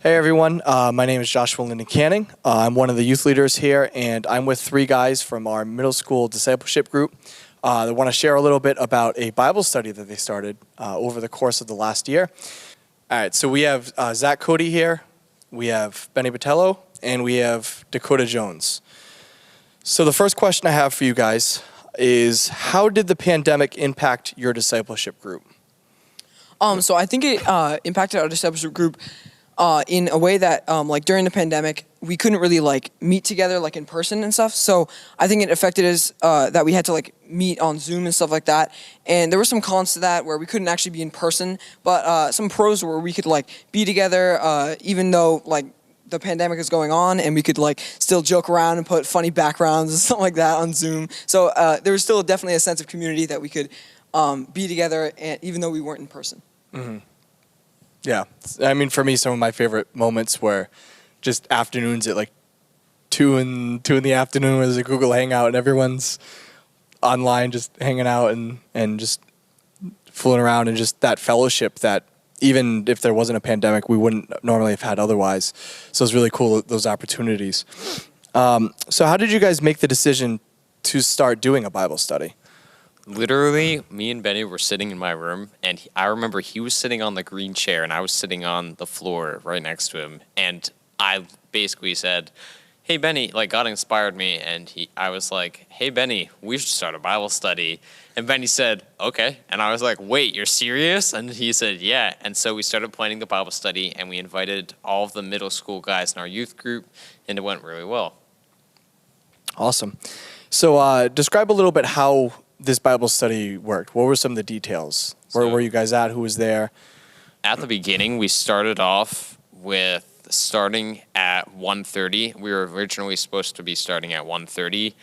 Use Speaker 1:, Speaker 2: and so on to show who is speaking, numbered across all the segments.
Speaker 1: Hey everyone, my name is Joshua Linden-Canning. I'm one of the youth leaders here, and I'm with three guys from our middle school discipleship group that want to share a little bit about a Bible study that they started over the course of the last year. All right, so we have Zach Cote here, we have Benny Botelho, and we have Dakota Jones. So the first question I have for you guys is, how did the pandemic impact your discipleship group?
Speaker 2: So I think it impacted our discipleship group in a way that, like during the pandemic, we couldn't really like meet together like in person and stuff. So I think it affected us that we had to like meet on Zoom and stuff like that. And there were some cons to that where we couldn't actually be in person, but some pros where we could like be together even though like the pandemic is going on, and we could like still joke around and put funny backgrounds and stuff like that on Zoom. So there was still definitely a sense of community that we could be together, and even though we weren't in person.
Speaker 1: Mm-hmm. Yeah, I mean, for me, some of my favorite moments were just afternoons at like 2 in the afternoon where there's a Google Hangout and everyone's online just hanging out and just fooling around, and just that fellowship that even if there wasn't a pandemic, we wouldn't normally have had otherwise. So it's really cool, those opportunities. So how did you guys make the decision to start doing a Bible study?
Speaker 3: Literally, me and Benny were sitting in my room, and I remember he was sitting on the green chair, and I was sitting on the floor right next to him. And I basically said, "Hey, Benny," like God inspired me, and I was like, "Hey, Benny, we should start a Bible study." And Benny said, "Okay." And I was like, "Wait, you're serious?" And he said, "Yeah." And so we started planning the Bible study, and we invited all of the middle school guys in our youth group, and it went really well.
Speaker 1: Awesome. So describe a little bit how this Bible study worked. What were some of the details? Where were you guys at? Who was there?
Speaker 3: At the beginning, we started off with starting at 1:30. We were originally supposed to be starting at 1:30,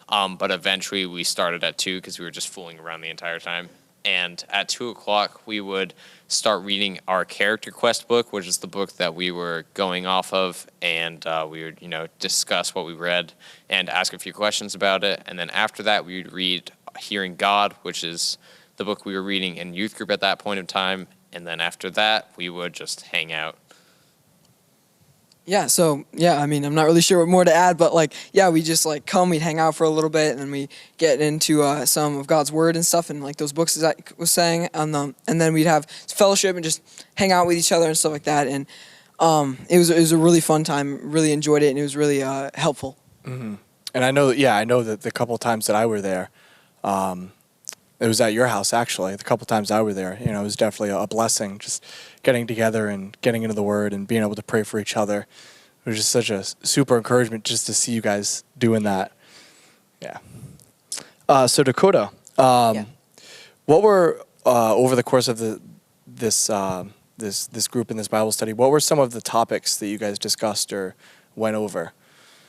Speaker 3: but eventually we started at 2 because we were just fooling around the entire time. And at 2 o'clock, we would start reading our character quest book, which is the book that we were going off of, and we would, discuss what we read and ask a few questions about it. And then after that, we would read Hearing God, which is the book we were reading in youth group at that point in time. And then after that, we would just hang out.
Speaker 2: Yeah, so, I mean, I'm not really sure what more to add, but, we just, we'd hang out for a little bit, and then we get into some of God's Word and stuff, and, those books that I was saying, and then we'd have fellowship and just hang out with each other and stuff like that, and it was a really fun time, really enjoyed it, and it was really helpful.
Speaker 1: Mm-hmm. And I know that the couple of times that I were there, it was at your house, actually. The couple times I were there, it was definitely a blessing, just getting together and getting into the Word and being able to pray for each other. It was just such a super encouragement just to see you guys doing that. Yeah. So Dakota, what were over the course of this group in this Bible study, what were some of the topics that you guys discussed or went over?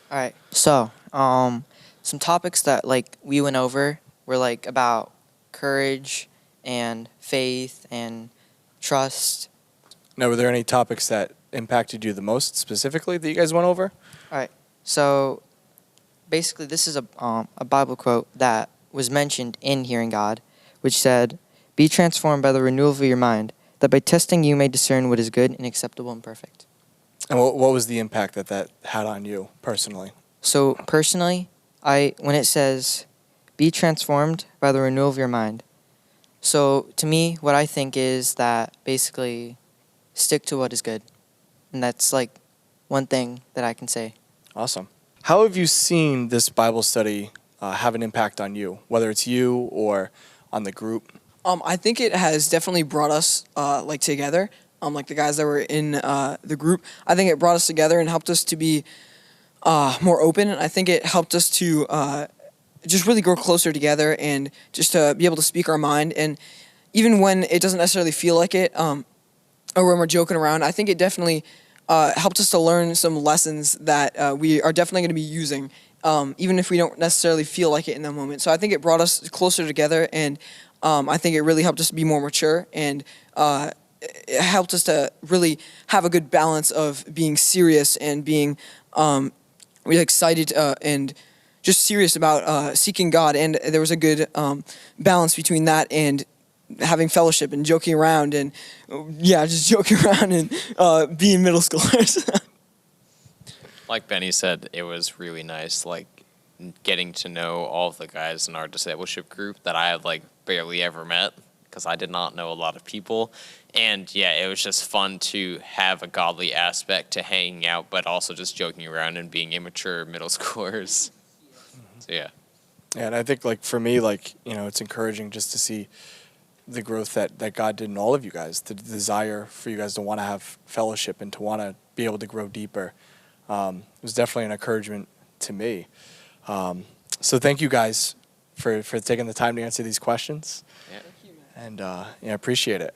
Speaker 4: All right. So, some topics that we went over were about courage and faith and trust.
Speaker 1: Now, were there any topics that impacted you the most specifically that you guys went over?
Speaker 4: All right. So basically, this is a Bible quote that was mentioned in Hearing God, which said, "Be transformed by the renewal of your mind, that by testing you may discern what is good and acceptable and perfect."
Speaker 1: And what was the impact that had on you personally?
Speaker 4: So personally, when it says, "Be transformed by the renewal of your mind," so to me, what I think is that basically stick to what is good. And that's one thing that I can say.
Speaker 1: Awesome. How have you seen this Bible study have an impact on you, whether it's you or on the group?
Speaker 2: I think it has definitely brought us together. The guys that were in the group, I think it brought us together and helped us to be more open. And I think it helped us to just really grow closer together and just to be able to speak our mind. And even when it doesn't necessarily feel like it, or when we're joking around, I think it definitely helped us to learn some lessons that we are definitely going to be using, even if we don't necessarily feel like it in that moment. So I think it brought us closer together, and I think it really helped us be more mature, and it helped us to really have a good balance of being serious and being really excited and just serious about seeking God. And there was a good balance between that and having fellowship and joking around and just joking around and being middle schoolers.
Speaker 3: Like Benny said, it was really nice, like getting to know all of the guys in our discipleship group that I had like barely ever met because I did not know a lot of people. And yeah, it was just fun to have a godly aspect to hanging out, but also just joking around and being immature middle schoolers. So yeah.
Speaker 1: Yeah, and I think like for me, like, you know, it's encouraging just to see the growth that God did in all of you guys, the desire for you guys to want to have fellowship and to want to be able to grow deeper. It was definitely an encouragement to me. So thank you guys for taking the time to answer these questions.
Speaker 3: Yeah.
Speaker 1: And I appreciate it.